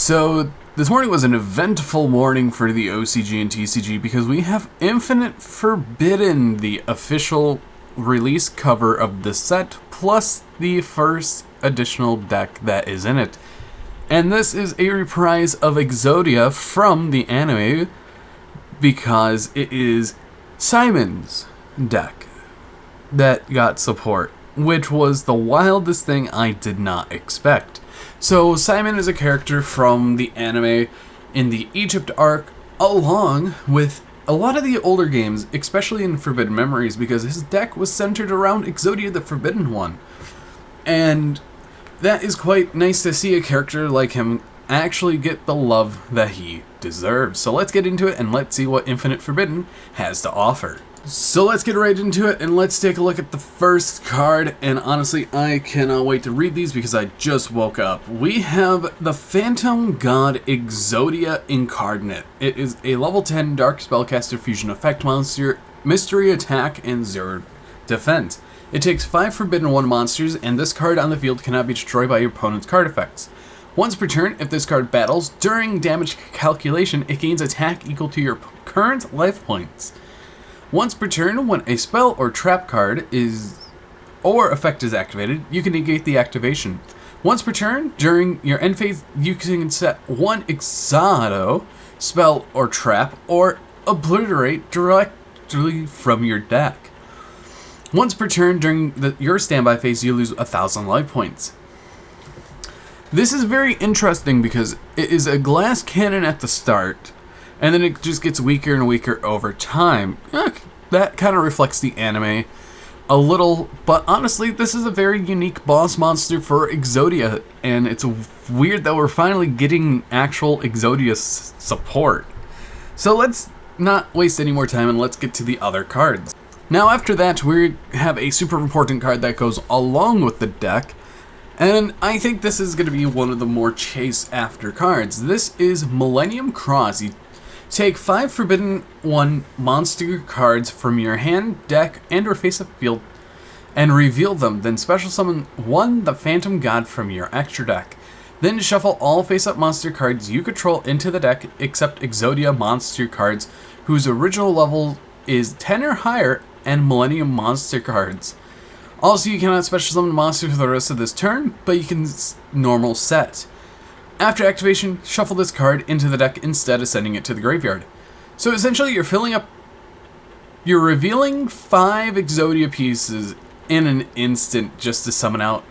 So this morning was an eventful morning for the OCG and TCG because we have Infinite Forbidden, the official release cover of the set, plus the first additional deck that is in it. And this is a reprise of Exodia from the anime because it is Simon's deck that got support, which was the wildest thing I did not expect. So Simon is a character from the anime in the Egypt arc, along with a lot of the older games, especially in Forbidden Memories, because his deck was centered around Exodia the Forbidden One. And that is quite nice to see a character like him actually get the love that he deserves. So let's get into it and let's see what Infinite Forbidden has to offer. So let's get right into it and let's take a look at the first card, and honestly I cannot wait to read these because I just woke up. We have the Phantom God Exodia Incarnate. It is a level 10 Dark Spellcaster Fusion Effect monster, mystery attack, and 0 defense. It takes 5 Forbidden 1 monsters, and this card on the field cannot be destroyed by your opponent's card effects. Once per turn, if this card battles, during damage calculation, it gains attack equal to your current life points. Once per turn, when a spell or trap card or effect is activated, you can negate the activation. Once per turn, during your end phase, you can set one Exodia spell or trap or obliterate directly from your deck. Once per turn, during your standby phase, you lose 1,000 life points. This is very interesting because it is a glass cannon at the start, and then it just gets weaker and weaker over time. That kind of reflects the anime a little, but honestly, this is a very unique boss monster for Exodia, and it's weird that we're finally getting actual Exodia support. So let's not waste any more time and let's get to the other cards. Now after that, we have a super important card that goes along with the deck, and I think this is going to be one of the more chase after cards. This is Millennium Crosy. Take 5 Forbidden 1 monster cards from your hand, deck, and or face-up field and reveal them. Then special summon 1 the Phantom God from your extra deck. Then shuffle all face-up monster cards you control into the deck except Exodia monster cards whose original level is 10 or higher and Millennium monster cards. Also, you cannot special summon monsters for the rest of this turn, but you can normal set. After activation, shuffle this card into the deck instead of sending it to the graveyard. So essentially, you're revealing 5 Exodia pieces in an instant just to summon out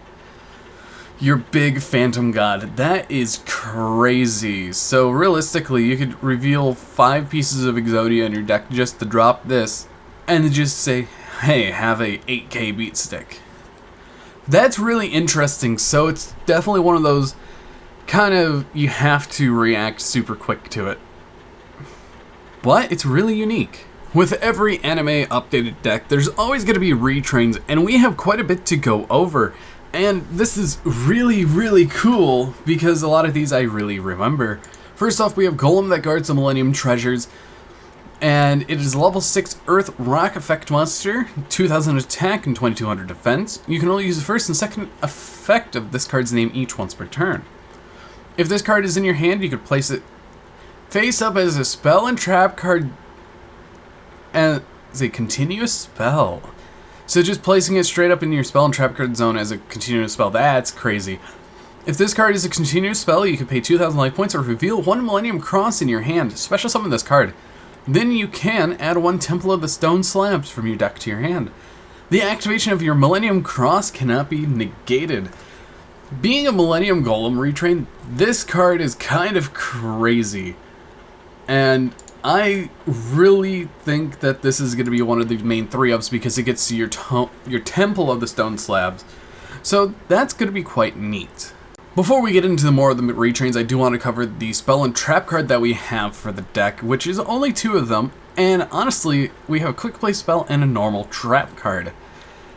your big Phantom God. That is crazy. So realistically, you could reveal 5 pieces of Exodia in your deck just to drop this, and then just say, hey, have a 8k beat stick. That's really interesting. So it's definitely one of those kind of, you have to react super quick to it. But it's really unique. With every anime updated deck, there's always going to be retrains, and we have quite a bit to go over. And this is really, really cool because a lot of these I really remember. First off, we have Golem that guards the Millennium Treasures, and it is a level 6 Earth Rock effect monster, 2,000 attack and 2,200 defense. You can only use the first and second effect of this card's name each once per turn. If this card is in your hand, you could place it face up as a spell and trap card as a continuous spell. So just placing it straight up in your spell and trap card zone as a continuous spell, that's crazy. If this card is a continuous spell, you can pay 2,000 life points or reveal 1 Millennium Cross in your hand. Special summon this card. Then you can add 1 Temple of the Stone Slabs from your deck to your hand. The activation of your Millennium Cross cannot be negated. Being a Millennium Golem retrain, this card is kind of crazy. And I really think that this is going to be one of the main 3-ups because it gets to your Temple of the Stone Slabs. So that's going to be quite neat. Before we get into more of the retrains, I do want to cover the spell and trap card that we have for the deck, which is only 2 of them. And honestly, we have a quick play spell and a normal trap card.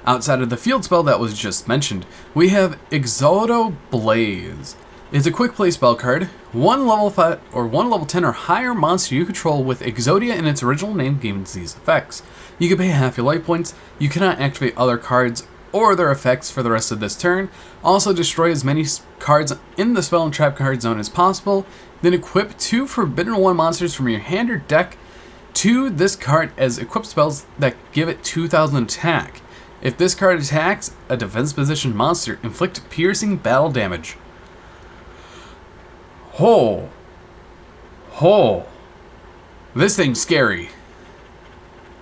Outside of the field spell that was just mentioned, we have Exodia Blaze. It's a quick play spell card. 1 level 5 or 1 level 10 or higher monster you control with Exodia in its original name gains these effects. You can pay half your life points. You cannot activate other cards or their effects for the rest of this turn. Also destroy as many cards in the spell and trap card zone as possible. Then equip 2 Forbidden 1 monsters from your hand or deck to this card as equipped spells that give it 2000 attack. If this card attacks a defense position monster, inflict piercing battle damage. Ho! This thing's scary.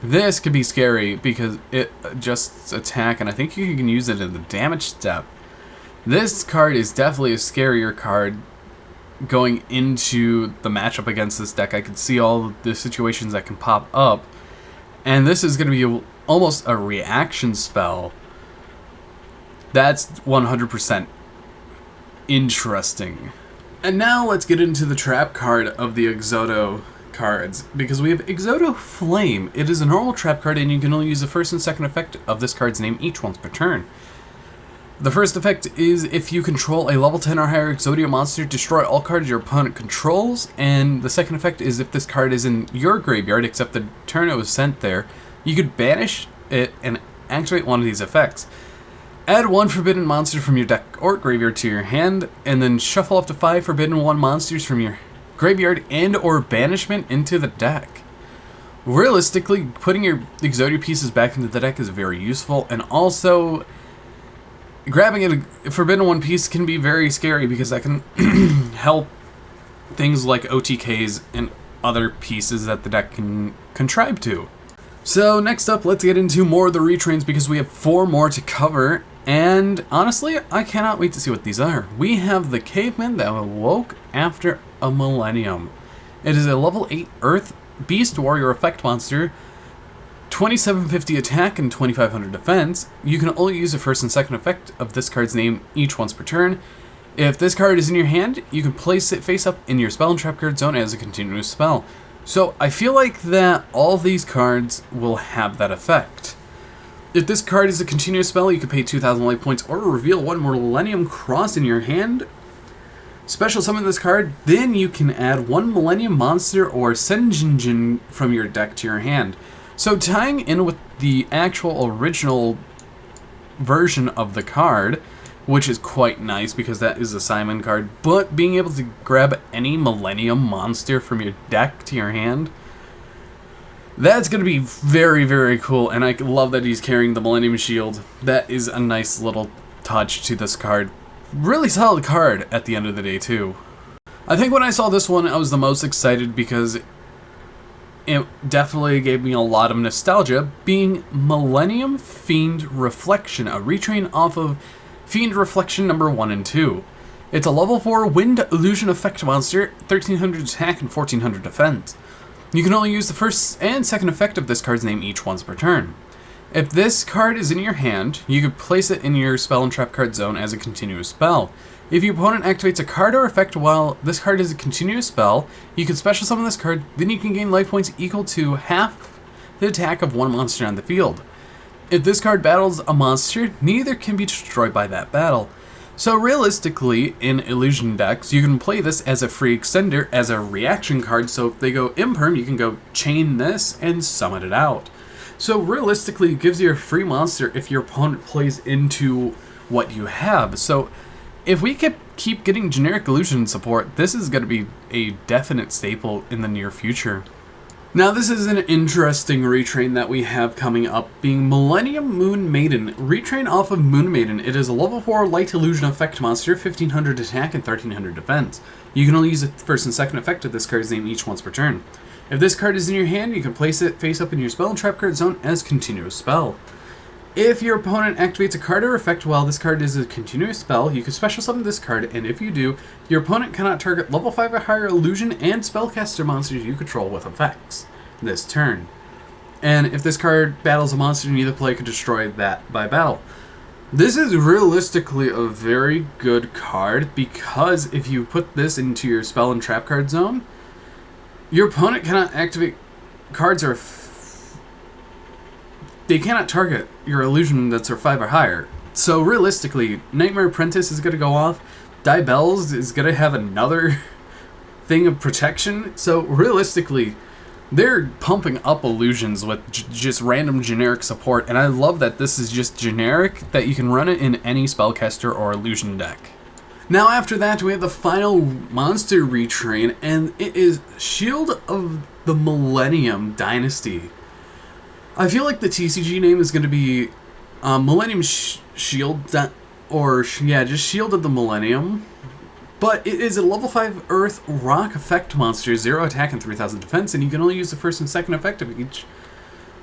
This could be scary because it adjusts attack, and I think you can use it in the damage step. This card is definitely a scarier card going into the matchup against this deck. I can see all the situations that can pop up, and this is going to be almost a reaction spell. That's 100% interesting. And now let's get into the trap card of the Exodia cards, because we have Exodia Flame. It is a normal trap card, and you can only use the first and second effect of this card's name each once per turn. The first effect is if you control a level 10 or higher Exodia monster, destroy all cards your opponent controls, and the second effect is if this card is in your graveyard, except the turn it was sent there, you could banish it and activate one of these effects. Add 1 Forbidden monster from your deck or graveyard to your hand, and then shuffle up to 5 Forbidden 1 monsters from your graveyard and or banishment into the deck. Realistically, putting your Exodia pieces back into the deck is very useful, and also grabbing a Forbidden 1 piece can be very scary because that can help things like OTKs and other pieces that the deck can contrive to. So next up, let's get into more of the retrains because we have 4 more to cover, and honestly, I cannot wait to see what these are. We have the Caveman that awoke after a millennium. It is a level 8 Earth Beast Warrior effect monster, 2750 attack and 2500 defense. You can only use the first and second effect of this card's name each once per turn. If this card is in your hand, you can place it face up in your spell and trap card zone as a continuous spell. So I feel like that all these cards will have that effect. If this card is a continuous spell, you can pay 2000 life points or reveal 1 Millennium Crosy in your hand. Special summon this card, then you can add 1 Millennium monster or Senjinjin from your deck to your hand. So tying in with the actual original version of the card, which is quite nice because that is a Simon card, but being able to grab any Millennium monster from your deck to your hand, that's going to be very, very cool, and I love that he's carrying the Millennium Shield. That is a nice little touch to this card. Really solid card at the end of the day, too. I think when I saw this one, I was the most excited because it definitely gave me a lot of nostalgia, being Millennium Fiend Reflection, a retrain off of Fiend Reflection number 1 and 2. It's a level 4 Wind Illusion effect monster, 1300 attack and 1400 defense. You can only use the first and second effect of this card's name each once per turn. If this card is in your hand, you can place it in your spell and trap card zone as a continuous spell. If your opponent activates a card or effect while this card is a continuous spell, you can special summon this card, then you can gain life points equal to half the attack of 1 monster on the field. If this card battles a monster, neither can be destroyed by that battle. So realistically, in illusion decks, you can play this as a free extender as a reaction card, so if they go imperm, you can go chain this and summon it out. So realistically, it gives you a free monster if your opponent plays into what you have. So if we keep getting generic illusion support, this is going to be a definite staple in the near future. Now this is an interesting retrain that we have coming up, being Millennium Moon Maiden. Retrain off of Moon Maiden. It is a level 4 light illusion effect monster, 1500 attack and 1300 defense. You can only use the first and second effect of this card's name each once per turn. If this card is in your hand, you can place it face up in your spell and trap card zone as continuous spell. If your opponent activates a card or effect while this card is a continuous spell, you can special summon this card, and if you do, your opponent cannot target level 5 or higher illusion and spellcaster monsters you control with effects this turn. And if this card battles a monster, neither player can destroy that by battle. This is realistically a very good card because if you put this into your spell and trap card zone, your opponent cannot activate cards or they cannot target your illusion that's a 5 or higher. So realistically, Nightmare Apprentice is going to go off. Die Bells is going to have another thing of protection. So realistically, they're pumping up illusions with just random generic support, and I love that this is just generic, that you can run it in any spellcaster or illusion deck. Now after that, we have the final monster retrain, and it is Shield of the Millennium Dynasty. I feel like the TCG name is going to be Millennium Shield, just Shield of the Millennium. But it is a level 5 Earth Rock effect monster, 0 attack and 3000 defense, and you can only use the first and second effect of each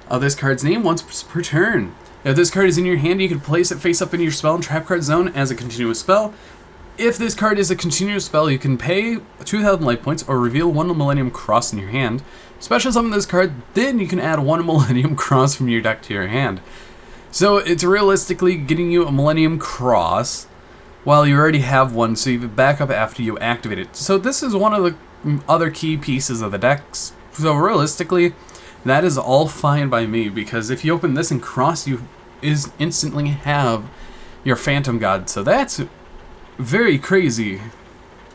of this card's name once per turn. If this card is in your hand, you can place it face up in your spell and trap card zone as a continuous spell. If this card is a continuous spell, you can pay 2,000 life points or reveal 1 Millennium Cross in your hand. Special summon this card, then you can add 1 Millennium Cross from your deck to your hand. So it's realistically getting you a Millennium Cross while you already have one, so you back up after you activate it. So this is one of the other key pieces of the decks. So realistically, that is all fine by me, because if you open this and cross, you instantly have your Phantom God. So that's very crazy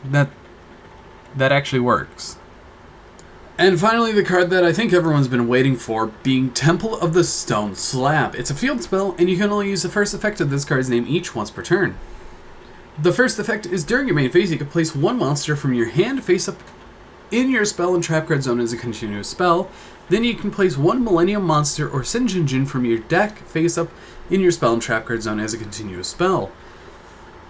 that actually works. And finally, the card that I think everyone's been waiting for, being Temple of the Stone Slab. It's a field spell, and you can only use the first effect of this card's name each once per turn. The first effect is during your main phase, you can place 1 monster from your hand face up in your spell and trap card zone as a continuous spell. Then you can place 1 Millennium Monster or Sinjin from your deck face up in your spell and trap card zone as a continuous spell.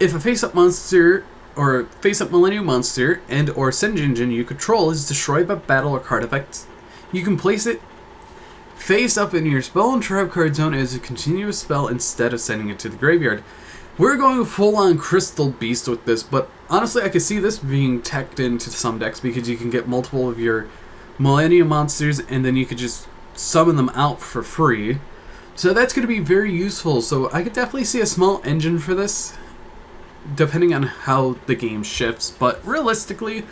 If a face up monster or face up Millennium Monster and or Sinjin you control is destroyed by battle or card effects, you can place it face up in your spell and trap card zone as a continuous spell instead of sending it to the graveyard. We're going full on Crystal Beast with this, but honestly I could see this being teched into some decks because you can get multiple of your Millennium Monsters and then you could just summon them out for free. So that's going to be very useful. So I could definitely see a small engine for this, depending on how the game shifts. But realistically,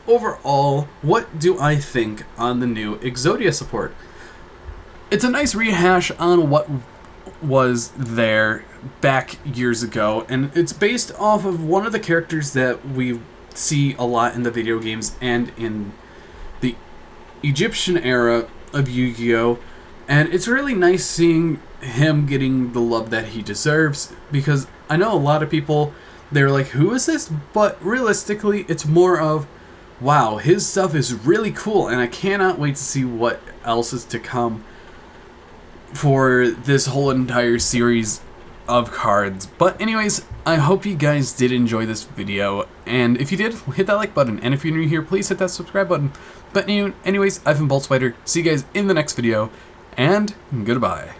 overall, what do I think on the new Exodia support? It's a nice rehash on what was there back years ago, and it's based off of one of the characters that we see a lot in the video games and in the Egyptian era of Yu-Gi-Oh! And it's really nice seeing him getting the love that he deserves, because I know a lot of people, they're like, who is this? But realistically, it's more of, wow, his stuff is really cool, and I cannot wait to see what else is to come for this whole entire series of cards. But anyways, I hope you guys did enjoy this video, and if you did, hit that like button, and if you're new here, please hit that subscribe button. But anyways, I've been Bolt Spider. See you guys in the next video, and goodbye.